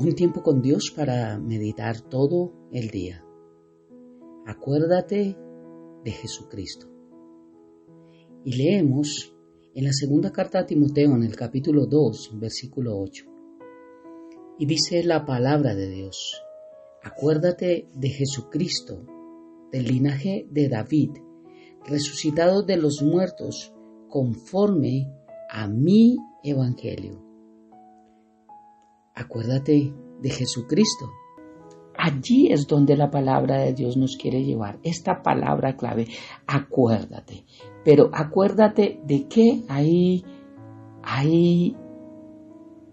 Un tiempo con Dios para meditar todo el día. Acuérdate de Jesucristo. Y leemos en la segunda carta a Timoteo, en el capítulo 2, versículo 8. Y dice la palabra de Dios: acuérdate de Jesucristo, del linaje de David, resucitado de los muertos, conforme a mi evangelio. Acuérdate de Jesucristo. Allí es donde la palabra de Dios nos quiere llevar. Esta palabra clave, acuérdate. Pero acuérdate de que hay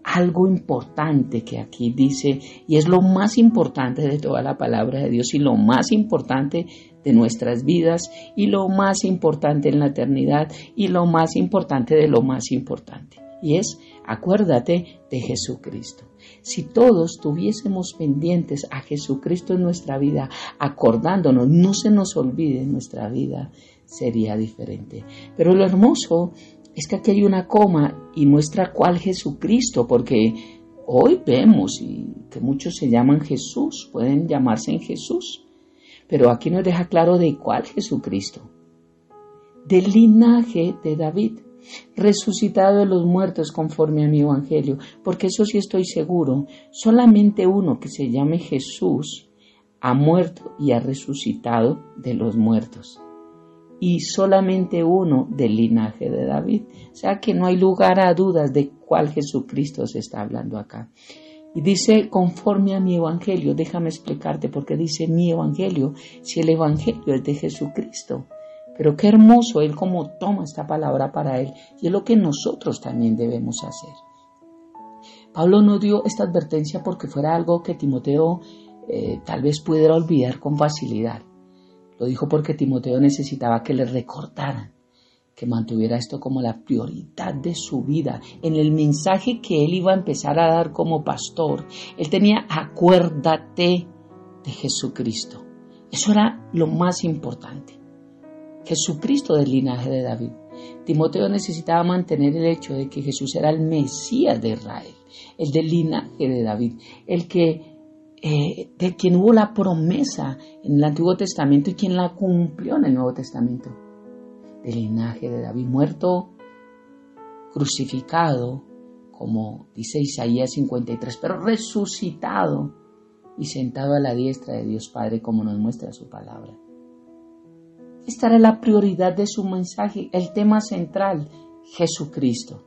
algo importante que aquí dice, y es lo más importante de toda la palabra de Dios, y lo más importante de nuestras vidas, y lo más importante en la eternidad, y lo más importante de lo más importante. Y es, acuérdate de Jesucristo. Si todos tuviésemos pendientes a Jesucristo en nuestra vida, acordándonos, no se nos olvide en nuestra vida, sería diferente. Pero lo hermoso es que aquí hay una coma y muestra cuál Jesucristo, porque hoy vemos y que muchos se llaman Jesús, pueden llamarse en Jesús, pero aquí nos deja claro de cuál Jesucristo, del linaje de David, resucitado de los muertos conforme a mi evangelio, porque eso sí estoy seguro, solamente uno que se llame Jesús ha muerto y ha resucitado de los muertos, y solamente uno del linaje de David, o sea que no hay lugar a dudas de cuál Jesucristo se está hablando acá. Y dice conforme a mi evangelio. Déjame explicarte por qué dice mi evangelio, si el evangelio es de Jesucristo. Pero qué hermoso Él cómo toma esta palabra para Él, y es lo que nosotros también debemos hacer. Pablo no dio esta advertencia porque fuera algo que Timoteo tal vez pudiera olvidar con facilidad. Lo dijo porque Timoteo necesitaba que le recordaran, que mantuviera esto como la prioridad de su vida. En el mensaje que él iba a empezar a dar como pastor, él tenía acuérdate de Jesucristo. Eso era lo más importante. Jesucristo del linaje de David. Timoteo necesitaba mantener el hecho de que Jesús era el Mesías de Israel, el del linaje de David, el que de quien hubo la promesa en el Antiguo Testamento y quien la cumplió en el Nuevo Testamento, del linaje de David, muerto, crucificado, como dice Isaías 53, pero resucitado y sentado a la diestra de Dios Padre, como nos muestra su palabra. Esta era la prioridad de su mensaje, el tema central, Jesucristo.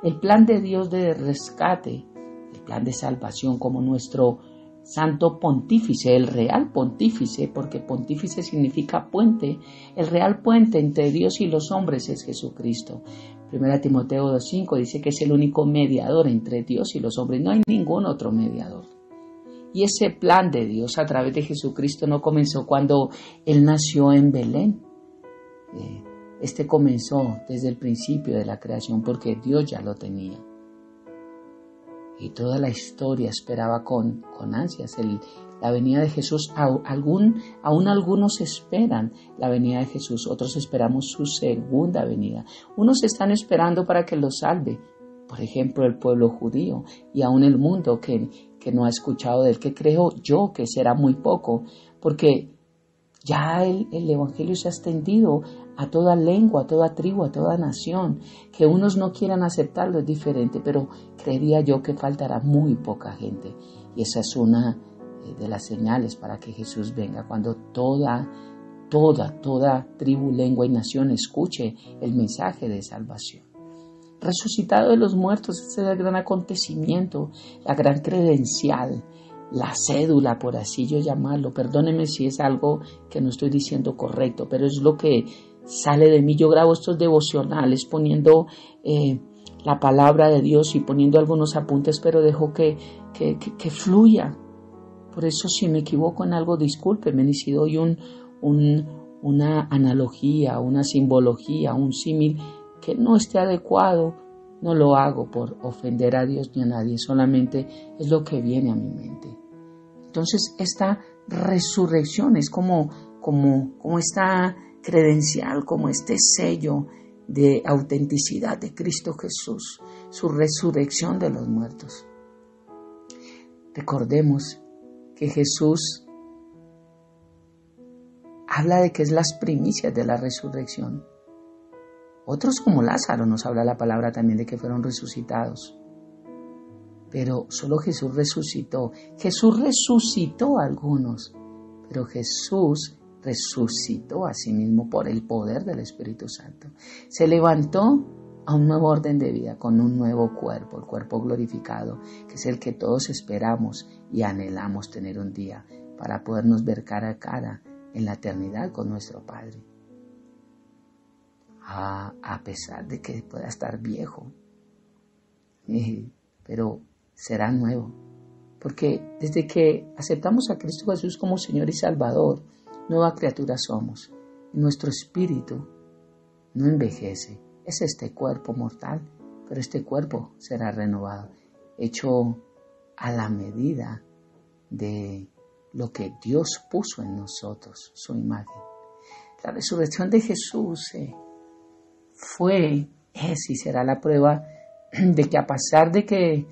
El plan de Dios de rescate, el plan de salvación como nuestro santo pontífice, el real pontífice, porque pontífice significa puente, el real puente entre Dios y los hombres es Jesucristo. 1 Timoteo 2:5 dice que es el único mediador entre Dios y los hombres, no hay ningún otro mediador. Y ese plan de Dios a través de Jesucristo no comenzó cuando Él nació en Belén. Este comenzó desde el principio de la creación porque Dios ya lo tenía. Y toda la historia esperaba con ansias la venida de Jesús. Aún algunos esperan la venida de Jesús, otros esperamos su segunda venida. Unos están esperando para que los salve, por ejemplo el pueblo judío, y aún el mundo que no ha escuchado de Él, que creo yo que será muy poco, porque ya el evangelio se ha extendido a toda lengua, a toda tribu, a toda nación. Que unos no quieran aceptarlo es diferente, pero creería yo que faltará muy poca gente. Y esa es una de las señales para que Jesús venga, cuando toda tribu, lengua y nación escuche el mensaje de salvación. Resucitado de los muertos, ese es el gran acontecimiento, la gran credencial, la cédula, por así yo llamarlo. Perdónenme si es algo que no estoy diciendo correcto, pero es lo que sale de mí. Yo grabo estos devocionales poniendo la palabra de Dios y poniendo algunos apuntes, pero dejo que fluya. Por eso si me equivoco en algo, discúlpenme, y si doy una analogía, una simbología, un símil que no esté adecuado, no lo hago por ofender a Dios ni a nadie, solamente es lo que viene a mi mente. Entonces esta resurrección es como esta credencial, como este sello de autenticidad de Cristo Jesús, su resurrección de los muertos. Recordemos que Jesús habla de que es las primicias de la resurrección. Otros como Lázaro nos habla la palabra también de que fueron resucitados. Pero solo Jesús resucitó. Jesús resucitó a algunos, pero Jesús resucitó a sí mismo por el poder del Espíritu Santo. Se levantó a un nuevo orden de vida con un nuevo cuerpo, el cuerpo glorificado, que es el que todos esperamos y anhelamos tener un día para podernos ver cara a cara en la eternidad con nuestro Padre. A pesar de que pueda estar viejo, pero será nuevo, porque desde que aceptamos a Cristo Jesús como Señor y Salvador, nueva criatura somos. Nuestro espíritu no envejece, es este cuerpo mortal, pero este cuerpo será renovado, hecho a la medida de lo que Dios puso en nosotros, su imagen. La resurrección de Jesús es y será la prueba de que a pesar de que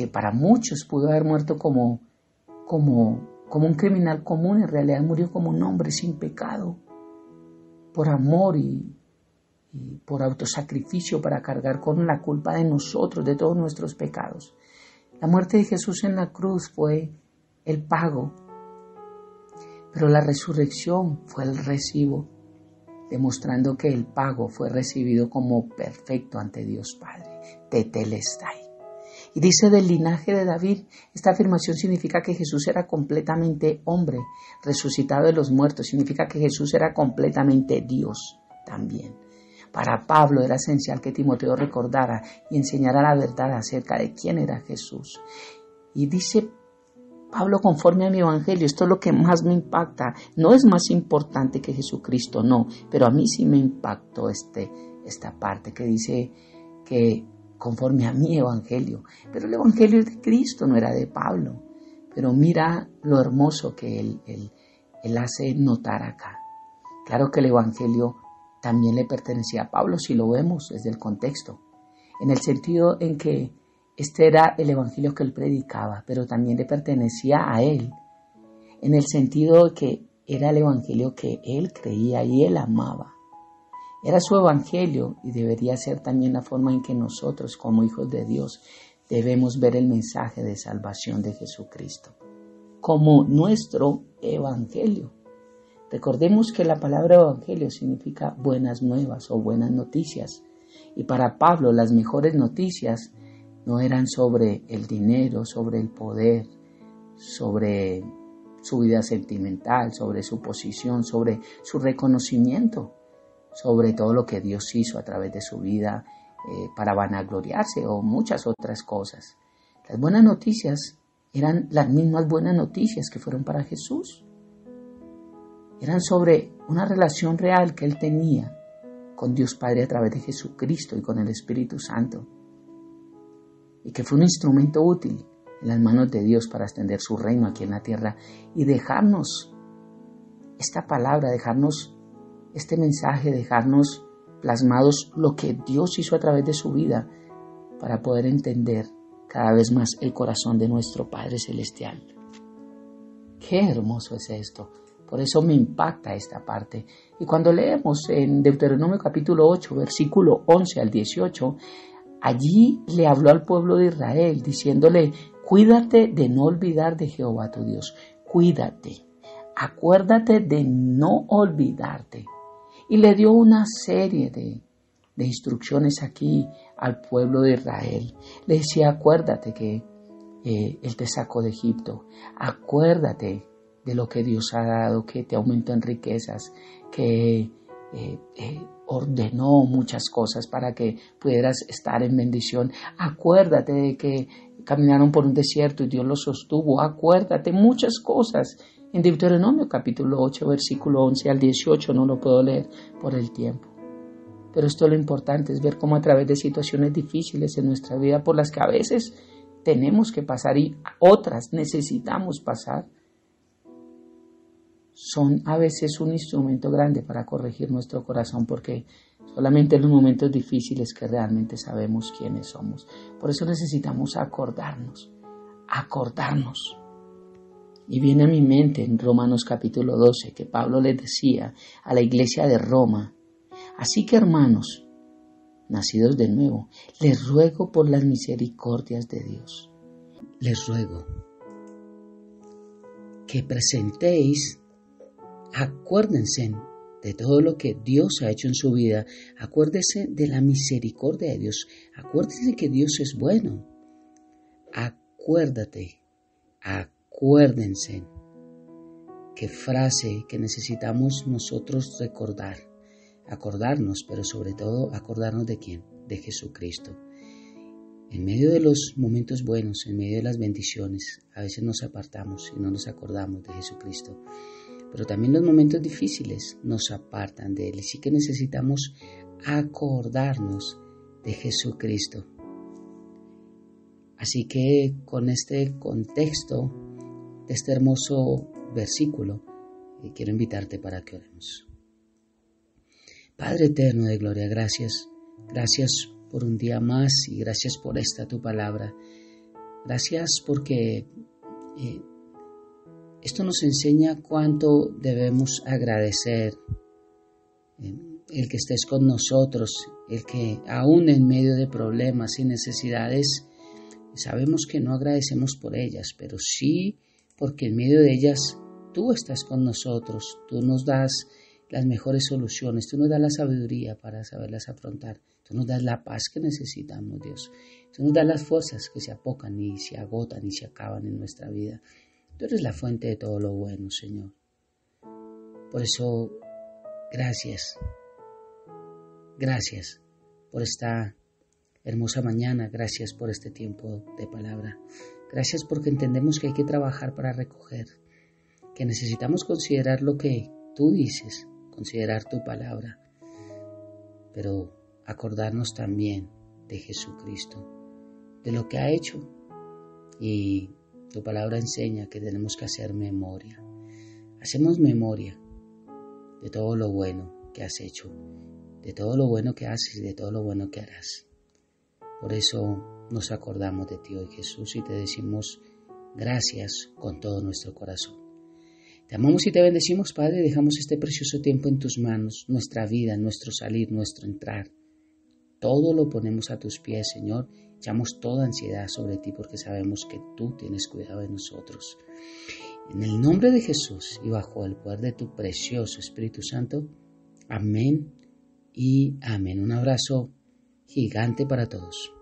para muchos pudo haber muerto como un criminal común, en realidad murió como un hombre sin pecado, por amor y por autosacrificio para cargar con la culpa de nosotros, de todos nuestros pecados. La muerte de Jesús en la cruz fue el pago, pero la resurrección fue el recibo, demostrando que el pago fue recibido como perfecto ante Dios Padre, tetelestai. Y dice del linaje de David, esta afirmación significa que Jesús era completamente hombre, resucitado de los muertos, significa que Jesús era completamente Dios también. Para Pablo era esencial que Timoteo recordara y enseñara la verdad acerca de quién era Jesús. Y dice Pablo, conforme a mi evangelio, esto es lo que más me impacta. No es más importante que Jesucristo, no, pero a mí sí me impactó esta parte que dice que conforme a mi evangelio. Pero el evangelio es de Cristo, no era de Pablo. Pero mira lo hermoso que él hace notar acá. Claro que el evangelio también le pertenecía a Pablo, si lo vemos desde el contexto, en el sentido en que este era el evangelio que él predicaba, pero también le pertenecía a él, en el sentido de que era el evangelio que él creía y él amaba. Era su evangelio y debería ser también la forma en que nosotros, como hijos de Dios, debemos ver el mensaje de salvación de Jesucristo, como nuestro evangelio. Recordemos que la palabra evangelio significa buenas nuevas o buenas noticias. Y para Pablo las mejores noticias no eran sobre el dinero, sobre el poder, sobre su vida sentimental, sobre su posición, sobre su reconocimiento, sobre todo lo que Dios hizo a través de su vida para vanagloriarse o muchas otras cosas. Las buenas noticias eran las mismas buenas noticias que fueron para Jesús. Eran sobre una relación real que él tenía con Dios Padre a través de Jesucristo y con el Espíritu Santo. Y que fue un instrumento útil en las manos de Dios para extender su reino aquí en la tierra y dejarnos esta palabra, dejarnos este mensaje, dejarnos plasmados lo que Dios hizo a través de su vida para poder entender cada vez más el corazón de nuestro Padre Celestial. ¡Qué hermoso es esto! Por eso me impacta esta parte. Y cuando leemos en Deuteronomio capítulo 8, versículo 11 al 18, allí le habló al pueblo de Israel diciéndole, cuídate de no olvidar de Jehová tu Dios. Cuídate, acuérdate de no olvidarte. Y le dio una serie de instrucciones aquí al pueblo de Israel. Le decía, acuérdate que Él te sacó de Egipto. Acuérdate de lo que Dios ha dado, que te aumentó en riquezas, que ordenó muchas cosas para que pudieras estar en bendición. Acuérdate de que caminaron por un desierto y Dios los sostuvo. Acuérdate muchas cosas. En Deuteronomio capítulo 8, versículo 11 al 18, no lo puedo leer por el tiempo. Pero esto lo importante es ver cómo a través de situaciones difíciles en nuestra vida por las que a veces tenemos que pasar y otras necesitamos pasar, son a veces un instrumento grande para corregir nuestro corazón, porque Solamente en los momentos difíciles que realmente sabemos quiénes somos. Por eso necesitamos acordarnos. Y viene a mi mente en Romanos capítulo 12 que Pablo les decía a la iglesia de Roma: así que, hermanos, nacidos de nuevo, les ruego por las misericordias de Dios. Les ruego que presentéis, acuérdense de todo lo que Dios ha hecho en su vida, acuérdense de la misericordia de Dios, acuérdense que Dios es bueno, acuérdense. Qué frase que necesitamos nosotros recordar, acordarnos, pero sobre todo acordarnos de quién, de Jesucristo. En medio de los momentos buenos, en medio de las bendiciones, a veces nos apartamos y no nos acordamos de Jesucristo. Pero también los momentos difíciles nos apartan de Él. Y sí que necesitamos acordarnos de Jesucristo. Así que con este contexto de este hermoso versículo, quiero invitarte para que oremos. Padre eterno de gloria, gracias. Gracias por un día más y gracias por esta tu palabra. Gracias porque esto nos enseña cuánto debemos agradecer el que estés con nosotros, el que aún en medio de problemas y necesidades, sabemos que no agradecemos por ellas, pero sí porque en medio de ellas tú estás con nosotros, tú nos das las mejores soluciones, tú nos das la sabiduría para saberlas afrontar, tú nos das la paz que necesitamos, Dios, tú nos das las fuerzas que se apocan y se agotan y se acaban en nuestra vida. Tú eres la fuente de todo lo bueno, Señor. Por eso, gracias por esta hermosa mañana, gracias por este tiempo de palabra. Gracias porque entendemos que hay que trabajar para recoger, que necesitamos considerar lo que tú dices, considerar tu palabra, pero acordarnos también de Jesucristo, de lo que ha hecho. Y tu palabra enseña que tenemos que hacer memoria. Hacemos memoria de todo lo bueno que has hecho, de todo lo bueno que haces y de todo lo bueno que harás. Por eso nos acordamos de ti hoy, Jesús, y te decimos gracias con todo nuestro corazón. Te amamos y te bendecimos, Padre, y dejamos este precioso tiempo en tus manos, nuestra vida, nuestro salir, nuestro entrar. Todo lo ponemos a tus pies, Señor. Echamos toda ansiedad sobre ti porque sabemos que tú tienes cuidado de nosotros. En el nombre de Jesús y bajo el poder de tu precioso Espíritu Santo. Amén y amén. Un abrazo gigante para todos.